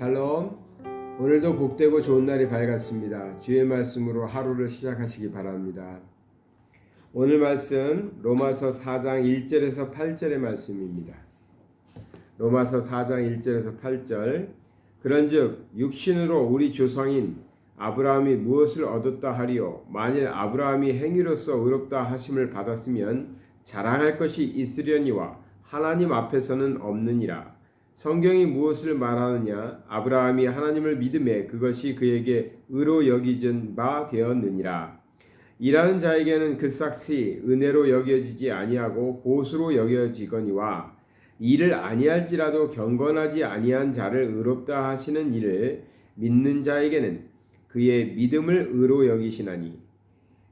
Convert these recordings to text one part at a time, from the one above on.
샬롬. 오늘도 복되고 좋은 날이 밝았습니다. 주의 말씀으로 하루를 시작하시기 바랍니다. 오늘 말씀 로마서 4장 1절에서 8절의 말씀입니다. 로마서 4장 1절에서 8절. 그런즉 육신으로 우리 조상인 아브라함이 무엇을 얻었다 하리요? 만일 아브라함이 행위로서 의롭다 하심을 받았으면 자랑할 것이 있으려니와 하나님 앞에서는 없느니라. 성경이 무엇을 말하느냐? 아브라함이 하나님을 믿음에 그것이 그에게 의로 여기진 바 되었느니라. 일하는 자에게는 그 삭시 은혜로 여겨지지 아니하고 보수로 여겨지거니와 일을 아니할지라도 경건하지 아니한 자를 의롭다 하시는 일을 믿는 자에게는 그의 믿음을 의로 여기시나니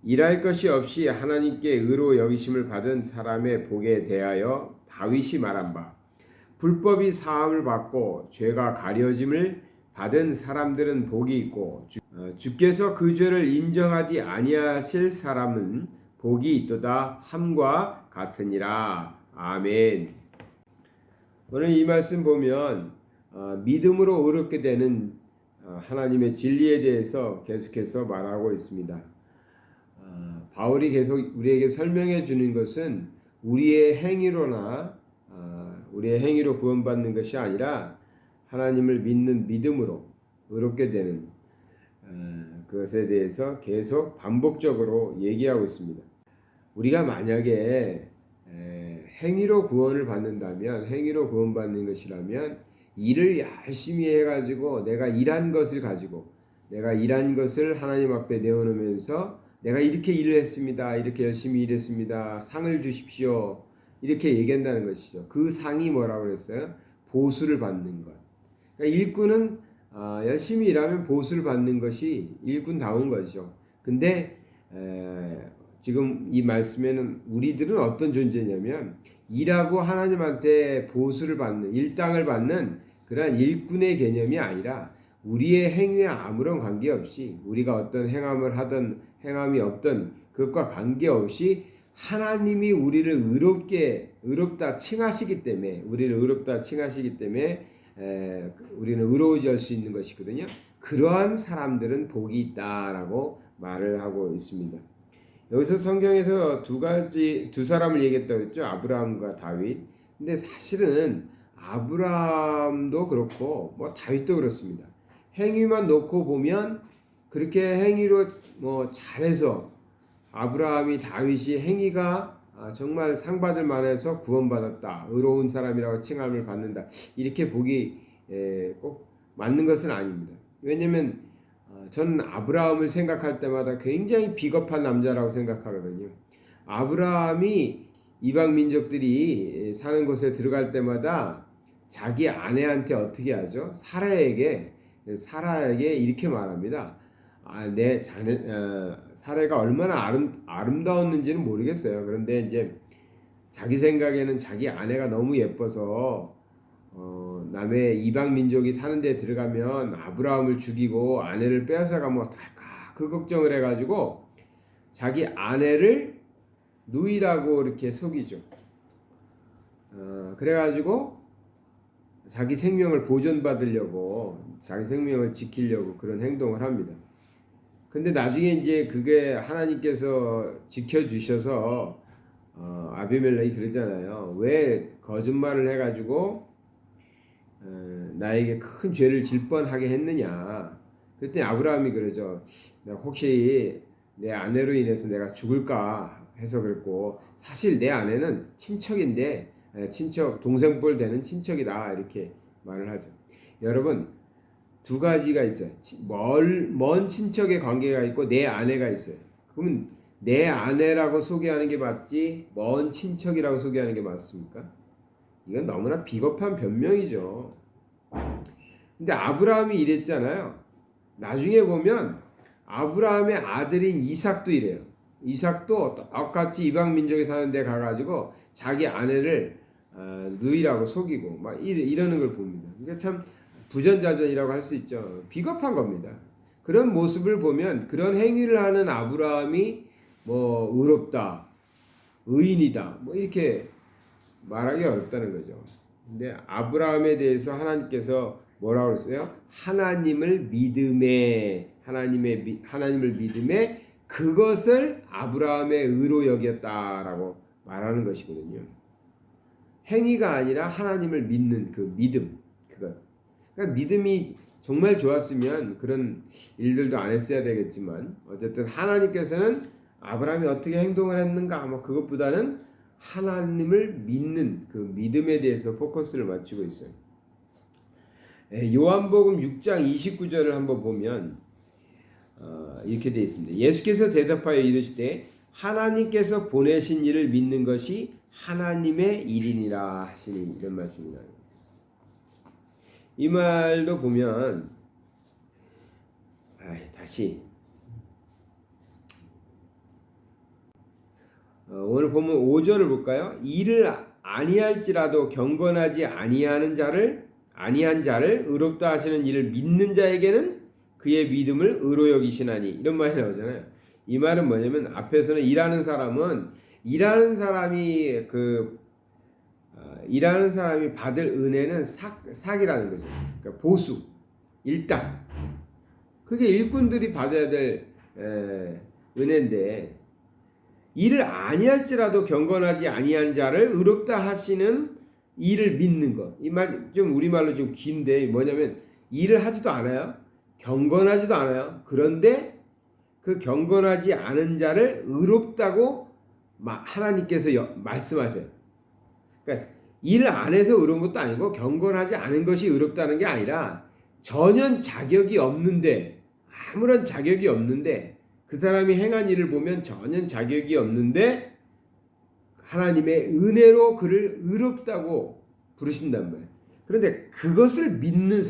일할 것이 없이 하나님께 의로 여기심을 받은 사람의 복에 대하여 다윗이 말한 바 불법이 사함을 받고 죄가 가려짐을 받은 사람들은 복이 있고 주께서 그 죄를 인정하지 아니하실 사람은 복이 있도다 함과 같으니라. 아멘. 오늘 이 말씀 보면 믿음으로 의롭게 되는 하나님의 진리에 대해서 계속해서 말하고 있습니다. 바울이 계속 우리에게 설명해 주는 것은 우리의 행위로 구원받는 것이 아니라 하나님을 믿는 믿음으로 의롭게 되는 그것에 대해서 계속 반복적으로 얘기하고 있습니다. 우리가 만약에 행위로 구원을 받는다면, 행위로 구원받는 것이라면 일을 열심히 해가지고 내가 일한 것을 가지고 내가 일한 것을 하나님 앞에 내어놓으면서 내가 이렇게 일을 했습니다. 이렇게 열심히 일했습니다. 상을 주십시오. 이렇게 얘기한다는 것이죠. 그 상이 뭐라고 그랬어요? 보수를 받는 것. 그러니까 일꾼은 열심히 일하면 보수를 받는 것이 일꾼다운 거죠. 근데 지금 이 말씀에는 우리들은 어떤 존재냐면 일하고 하나님한테 보수를 받는, 일당을 받는 그러한 일꾼의 개념이 아니라 우리의 행위에 아무런 관계없이 우리가 어떤 행함을 하든 행함이 없든 그것과 관계없이 하나님이 우리를 의롭다 칭하시기 때문에 우리는 의로워질 수 있는 것이거든요. 그러한 사람들은 복이 있다라고 말을 하고 있습니다. 여기서 성경에서 두 사람을 얘기했다고 했죠. 아브라함과 다윗. 근데 사실은 아브라함도 그렇고 다윗도 그렇습니다. 행위만 놓고 보면 그렇게 행위로 잘해서 아브라함이 다윗이 행위가 정말 상받을 만해서 구원받았다. 의로운 사람이라고 칭함을 받는다. 이렇게 보기 꼭 맞는 것은 아닙니다. 왜냐하면 저는 아브라함을 생각할 때마다 굉장히 비겁한 남자라고 생각하거든요. 아브라함이 이방 민족들이 사는 곳에 들어갈 때마다 자기 아내한테 어떻게 하죠? 사라에게 이렇게 말합니다. 내 자네 사례가 얼마나 아름다웠는지는 모르겠어요. 그런데 이제 자기 생각에는 자기 아내가 너무 예뻐서 남의 이방 민족이 사는 데 들어가면 아브라함을 죽이고 아내를 빼앗아가면 어떡할까 그 걱정을 해가지고 자기 아내를 누이라고 이렇게 속이죠. 그래가지고 자기 생명을 보존받으려고 자기 생명을 지키려고 그런 행동을 합니다. 근데 나중에 이제 그게 하나님께서 지켜주셔서 아비멜렉이 그러잖아요. 왜 거짓말을 해가지고 나에게 큰 죄를 질 뻔하게 했느냐. 그랬더니 아브라함이 그러죠. 혹시 내 아내로 인해서 내가 죽을까 해서 그랬고 사실 내 아내는 친척인데 동생뻘 되는 친척이다 이렇게 말을 하죠. 여러분 두 가지가 있어요. 먼 친척의 관계가 있고 내 아내가 있어요. 그러면 내 아내라고 소개하는 게 맞지 먼 친척이라고 소개하는 게 맞습니까? 이건 너무나 비겁한 변명이죠. 근데 아브라함이 이랬잖아요. 나중에 보면 아브라함의 아들인 이삭도 이래요. 이삭도 똑같이 이방 민족에 사는 데 가가지고 자기 아내를 누이라고 속이고 막 이러는 걸 봅니다. 그러니까 참 부전자전이라고 할 수 있죠. 비겁한 겁니다. 그런 모습을 보면 그런 행위를 하는 아브라함이 의롭다, 의인이다 이렇게 말하기 어렵다는 거죠. 근데 아브라함에 대해서 하나님께서 뭐라고 그랬어요? 하나님을 믿음에 그것을 아브라함의 의로 여겼다라고 말하는 것이거든요. 행위가 아니라 하나님을 믿는 그 믿음, 그것. 그러니까 믿음이 정말 좋았으면 그런 일들도 안 했어야 되겠지만 어쨌든 하나님께서는 아브라함이 어떻게 행동을 했는가 뭐 그것보다는 하나님을 믿는 그 믿음에 대해서 포커스를 맞추고 있어요. 요한복음 6장 29절을 한번 보면 이렇게 되어 있습니다. 예수께서 대답하여 이르시되 하나님께서 보내신 이를 믿는 것이 하나님의 일이니라 하시니, 이런 말씀입니다. 이 말도 보면 다시 오늘 보면 5절을 볼까요? 이를 아니할지라도 경건하지 아니한 자를 의롭다 하시는 이를 믿는 자에게는 그의 믿음을 의로 여기시나니, 이런 말이 나오잖아요. 이 말은 뭐냐면 앞에서는 일하는 사람이 받을 은혜는 삭이라는 거죠. 그러니까 보수, 일당. 그게 일꾼들이 받아야 될 은혜인데, 일을 아니할지라도 경건하지 아니한 자를 의롭다 하시는 이를 믿는 것. 이 말 좀 우리말로 좀 긴데 뭐냐면 일을 하지도 않아요. 경건하지도 않아요. 그런데 그 경건하지 않은 자를 의롭다고 하나님께서 말씀하세요. 그러니까 일을 안 해서 의로운 것도 아니고 경건하지 않은 것이 의롭다는 게 아니라 전혀 자격이 없는데, 아무런 자격이 없는데, 그 사람이 행한 일을 보면 전혀 자격이 없는데 하나님의 은혜로 그를 의롭다고 부르신단 말이에요. 그런데 그것을 믿는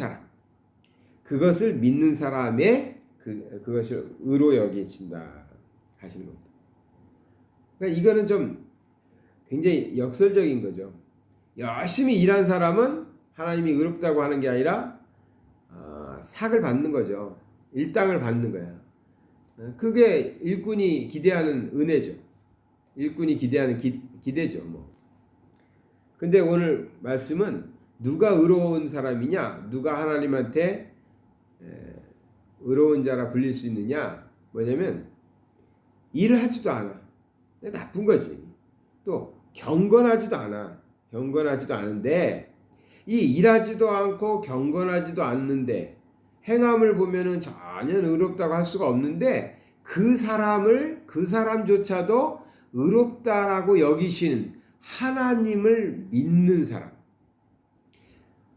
사람의 그것을 의로 여기신다 하시는 겁니다. 그러니까 이거는 좀 굉장히 역설적인 거죠. 열심히 일한 사람은 하나님이 의롭다고 하는 게 아니라 삭을 받는 거죠. 일당을 받는 거야. 그게 일꾼이 기대하는 은혜죠. 일꾼이 기대하는 기대죠. 근데 오늘 말씀은 누가 의로운 사람이냐, 누가 하나님한테 의로운 자라 불릴 수 있느냐, 뭐냐면 일을 하지도 않아. 나쁜 거지. 또 경건하지도 않은데, 이 일하지도 않고 경건하지도 않는데 행함을 보면은 전혀 의롭다고 할 수가 없는데 그 사람조차도 의롭다라고 여기시는 하나님을 믿는 사람,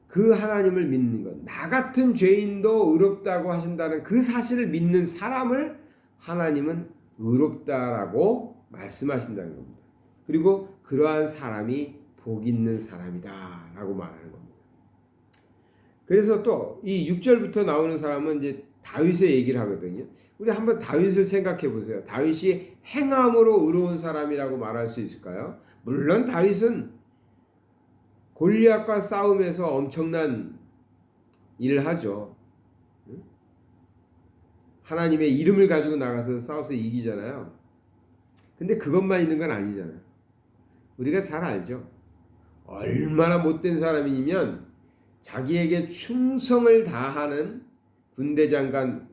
그 하나님을 믿는 것, 나 같은 죄인도 의롭다고 하신다는 그 사실을 믿는 사람을 하나님은 의롭다라고 말씀하신다는 겁니다. 그리고 그러한 사람이 복 있는 사람이다 라고 말하는 겁니다. 그래서 또 이 6절부터 나오는 사람은 이제 다윗의 얘기를 하거든요. 우리 한번 다윗을 생각해 보세요. 다윗이 행함으로 의로운 사람이라고 말할 수 있을까요? 물론 다윗은 골리앗과 싸움에서 엄청난 일을 하죠. 하나님의 이름을 가지고 나가서 싸워서 이기잖아요. 근데 그것만 있는 건 아니잖아요. 우리가 잘 알죠. 얼마나 못된 사람이면 자기에게 충성을 다하는 군대 장관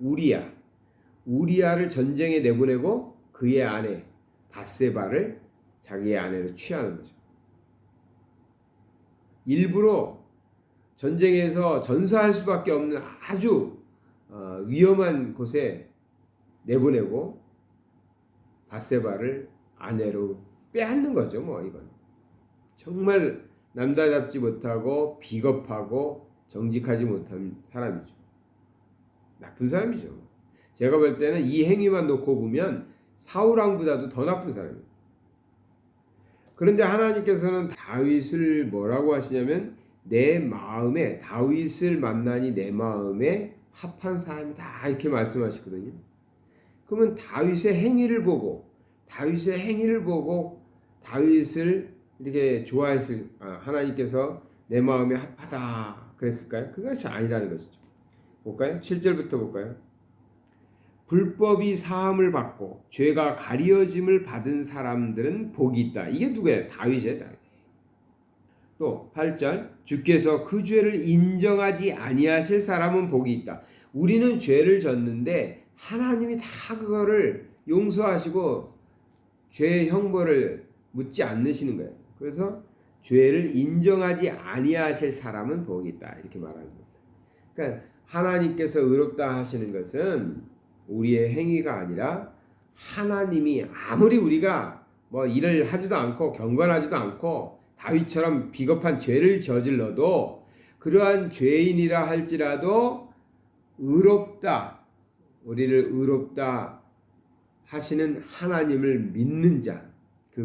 우리야를 전쟁에 내보내고 그의 아내 바세바를 자기의 아내로 취하는 거죠. 일부러 전쟁에서 전사할 수밖에 없는 아주 위험한 곳에 내보내고 바세바를 아내로 빼앗는 거죠. 이건 정말 남다답지 못하고 비겁하고 정직하지 못한 사람이죠. 나쁜 사람이죠. 제가 볼 때는 이 행위만 놓고 보면 사울왕보다도 더 나쁜 사람이에요. 그런데 하나님께서는 다윗을 뭐라고 하시냐면 다윗을 만나니 내 마음에 합한 사람이다 이렇게 말씀하시거든요. 그러면 다윗의 행위를 보고 다윗을 이렇게 좋아했을 하나님께서 내 마음에 합하다 그랬을까요? 그것이 아니라는 것이죠. 볼까요? 7절부터 볼까요? 불법이 사함을 받고 죄가 가리어짐을 받은 사람들은 복이 있다. 이게 누구예요? 다윗이에요. 또 8절 주께서 그 죄를 인정하지 아니하실 사람은 복이 있다. 우리는 죄를 졌는데 하나님이 다 그거를 용서하시고 죄의 형벌을 묻지 않으시는 거예요. 그래서 죄를 인정하지 아니하실 사람은 복이 있다. 이렇게 말하는 겁니다. 그러니까 하나님께서 의롭다 하시는 것은 우리의 행위가 아니라 하나님이 아무리 우리가 뭐 일을 하지도 않고 경건하지도 않고 다윗처럼 비겁한 죄를 저질러도 그러한 죄인이라 할지라도 의롭다, 우리를 의롭다 하시는 하나님을 믿는 자, 그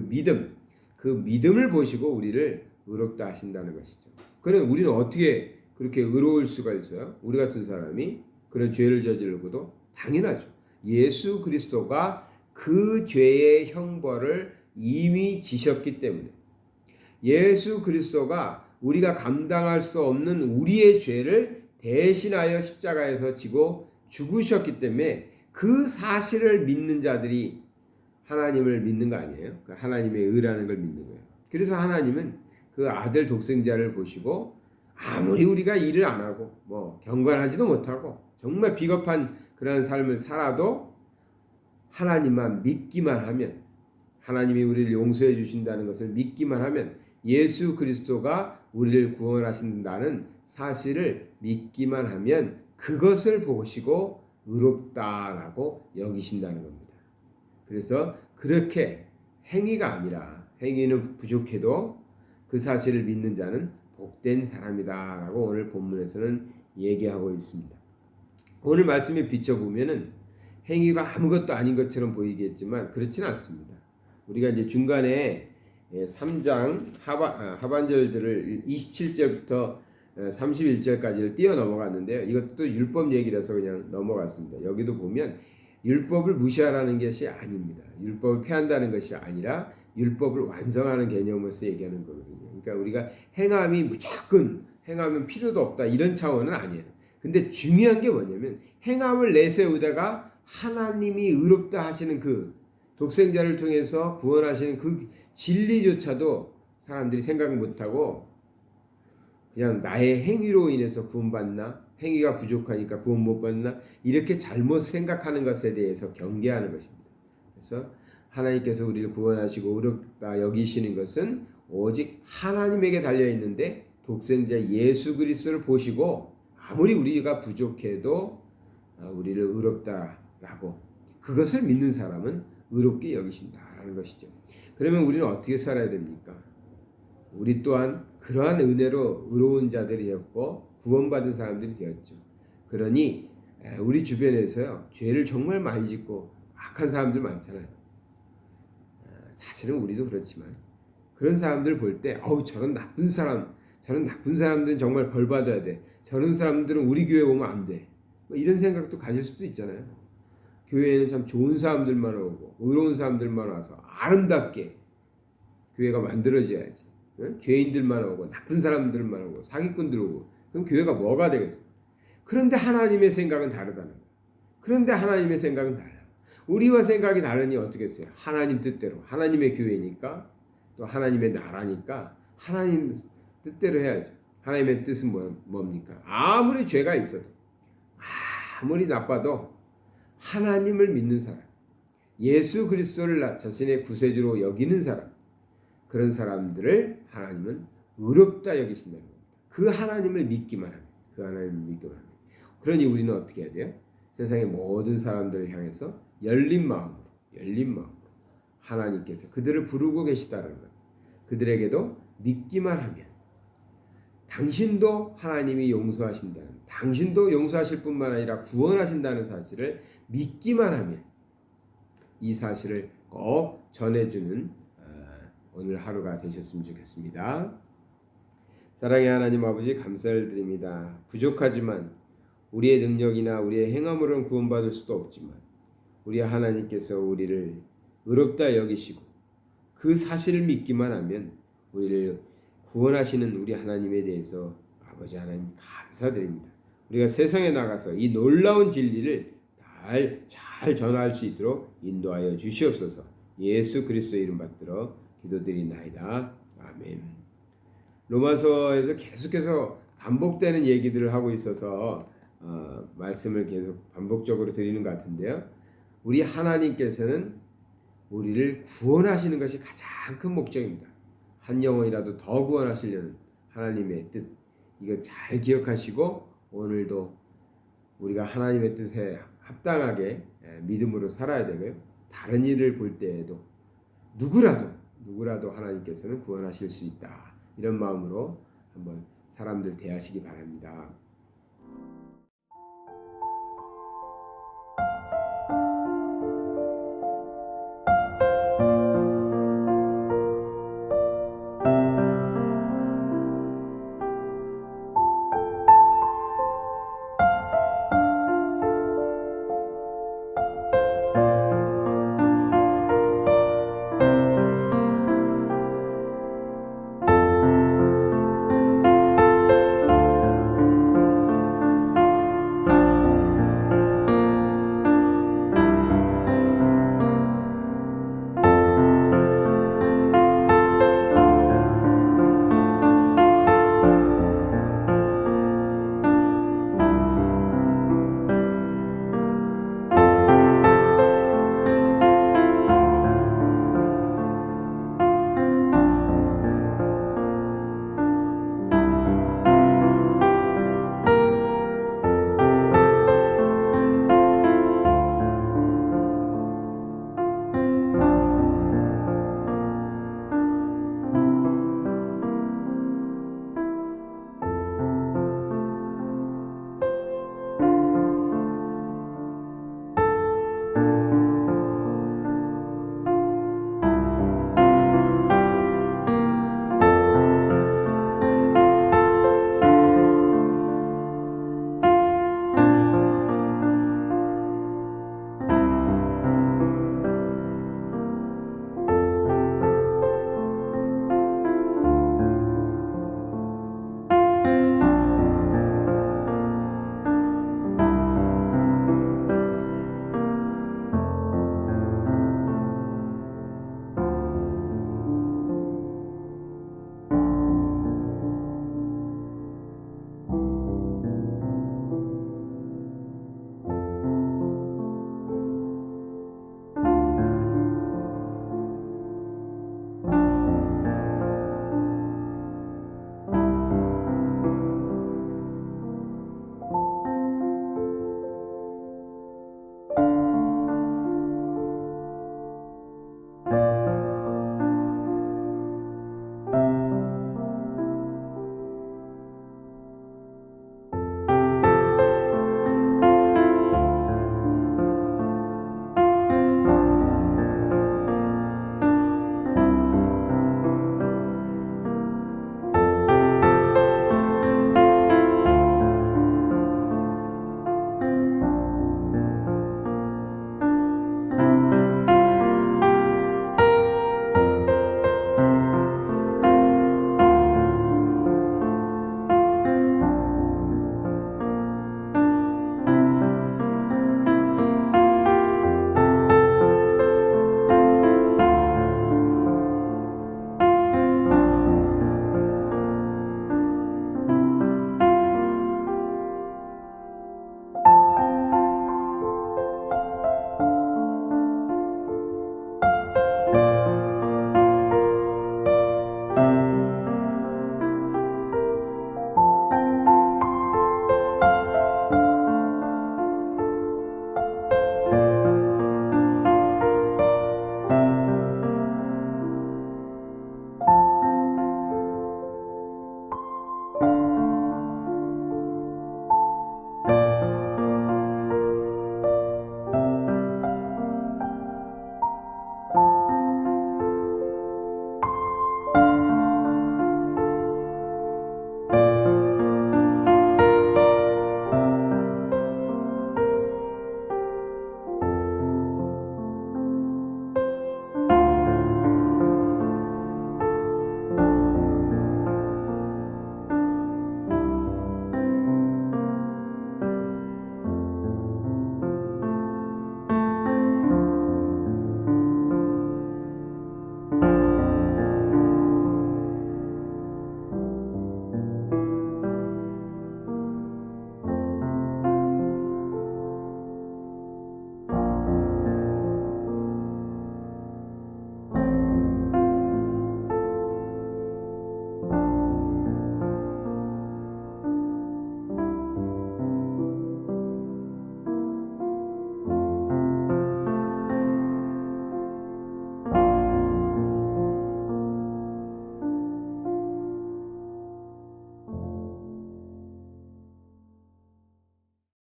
믿음을 보시고 우리를 의롭다 하신다는 것이죠. 그럼 우리는 어떻게 그렇게 의로울 수가 있어요? 우리 같은 사람이 그런 죄를 저지르고도 당연하죠. 예수 그리스도가 그 죄의 형벌을 이미 지셨기 때문에 예수 그리스도가 우리가 감당할 수 없는 우리의 죄를 대신하여 십자가에서 지고 죽으셨기 때문에 그 사실을 믿는 자들이 하나님을 믿는 거 아니에요? 하나님의 의라는 걸 믿는 거예요. 그래서 하나님은 그 아들 독생자를 보시고 아무리 우리가 일을 안 하고 뭐 경건하지도 못하고 정말 비겁한 그런 삶을 살아도 하나님만 믿기만 하면 하나님이 우리를 용서해 주신다는 것을 믿기만 하면 예수 그리스도가 우리를 구원하신다는 사실을 믿기만 하면 그것을 보시고 의롭다라고 여기신다는 겁니다. 그래서 그렇게 행위가 아니라 행위는 부족해도 그 사실을 믿는 자는 복된 사람이다라고 오늘 본문에서는 얘기하고 있습니다. 오늘 말씀에 비춰보면은 행위가 아무것도 아닌 것처럼 보이겠지만 그렇지는 않습니다. 우리가 이제 중간에 3장 하반절들을 27절부터 31절까지를 뛰어 넘어갔는데요. 이것도 율법 얘기라서 그냥 넘어갔습니다. 여기도 보면 율법을 무시하라는 것이 아닙니다. 율법을 폐한다는 것이 아니라 율법을 완성하는 개념으로서 얘기하는 거거든요. 그러니까 우리가 행함이 무조건 행하면 필요도 없다 이런 차원은 아니에요. 근데 중요한 게 뭐냐면 행함을 내세우다가 하나님이 의롭다 하시는 그 독생자를 통해서 구원하시는 그 진리조차도 사람들이 생각 못하고 그냥 나의 행위로 인해서 구원받나? 행위가 부족하니까 구원 못 받나? 이렇게 잘못 생각하는 것에 대해서 경계하는 것입니다. 그래서 하나님께서 우리를 구원하시고 의롭다 여기시는 것은 오직 하나님에게 달려있는데 독생자 예수 그리스도를 보시고 아무리 우리가 부족해도 우리를 의롭다라고 그것을 믿는 사람은 의롭게 여기신다라는 것이죠. 그러면 우리는 어떻게 살아야 됩니까? 우리 또한 그러한 은혜로 의로운 자들이 되었고 구원받은 사람들이 되었죠. 그러니 우리 주변에서요 죄를 정말 많이 짓고 악한 사람들 많잖아요. 사실은 우리도 그렇지만 그런 사람들 볼 때 저런 나쁜 사람들은 정말 벌 받아야 돼. 저런 사람들은 우리 교회 오면 안 돼. 뭐 이런 생각도 가질 수도 있잖아요. 교회에는 참 좋은 사람들만 오고 의로운 사람들만 와서 아름답게 교회가 만들어져야지. 죄인들만 오고 나쁜 사람들만 오고 사기꾼들 오고 그럼 교회가 뭐가 되겠어요? 그런데 하나님의 생각은 다르다는 거예요. 그런데 하나님의 생각은 달라요. 우리와 생각이 다르니 어떻게 했어요? 하나님 뜻대로 하나님의 교회니까 또 하나님의 나라니까 하나님 뜻대로 해야죠. 하나님의 뜻은 뭡니까? 아무리 죄가 있어도 아무리 나빠도 하나님을 믿는 사람, 예수 그리스도를 자신의 구세주로 여기는 사람, 그런 사람들을 하나님은 의롭다 여기신다는 겁니다. 그 하나님을 믿기만 하면, 그 하나님을 믿기만 하면. 그러니 우리는 어떻게 해야 돼요? 세상의 모든 사람들을 향해서 열린 마음으로 하나님께서 그들을 부르고 계시다는 것. 그들에게도 믿기만 하면 당신도 하나님이 용서하신다는, 당신도 용서하실 뿐만 아니라 구원하신다는 사실을 믿기만 하면 이 사실을 꼭 전해주는 오늘 하루가 되셨으면 좋겠습니다. 사랑의 하나님 아버지 감사를 드립니다. 부족하지만 우리의 능력이나 우리의 행함으로는 구원받을 수도 없지만 우리 하나님께서 우리를 의롭다 여기시고 그 사실을 믿기만 하면 우리를 구원하시는 우리 하나님에 대해서 아버지 하나님 감사드립니다. 우리가 세상에 나가서 이 놀라운 진리를 잘 전할 수 있도록 인도하여 주시옵소서. 예수 그리스도 이름 받들어 기도드리나이다. 아멘. 로마서에서 계속해서 반복되는 얘기들을 하고 있어서 말씀을 계속 반복적으로 드리는 것 같은데요. 우리 하나님께서는 우리를 구원하시는 것이 가장 큰 목적입니다. 한 영혼이라도 더 구원하시려는 하나님의 뜻, 이거 잘 기억하시고 오늘도 우리가 하나님의 뜻에 합당하게 믿음으로 살아야 되고요. 다른 일을 볼 때에도 누구라도 하나님께서는 구원하실 수 있다. 이런 마음으로 한번 사람들 대하시기 바랍니다.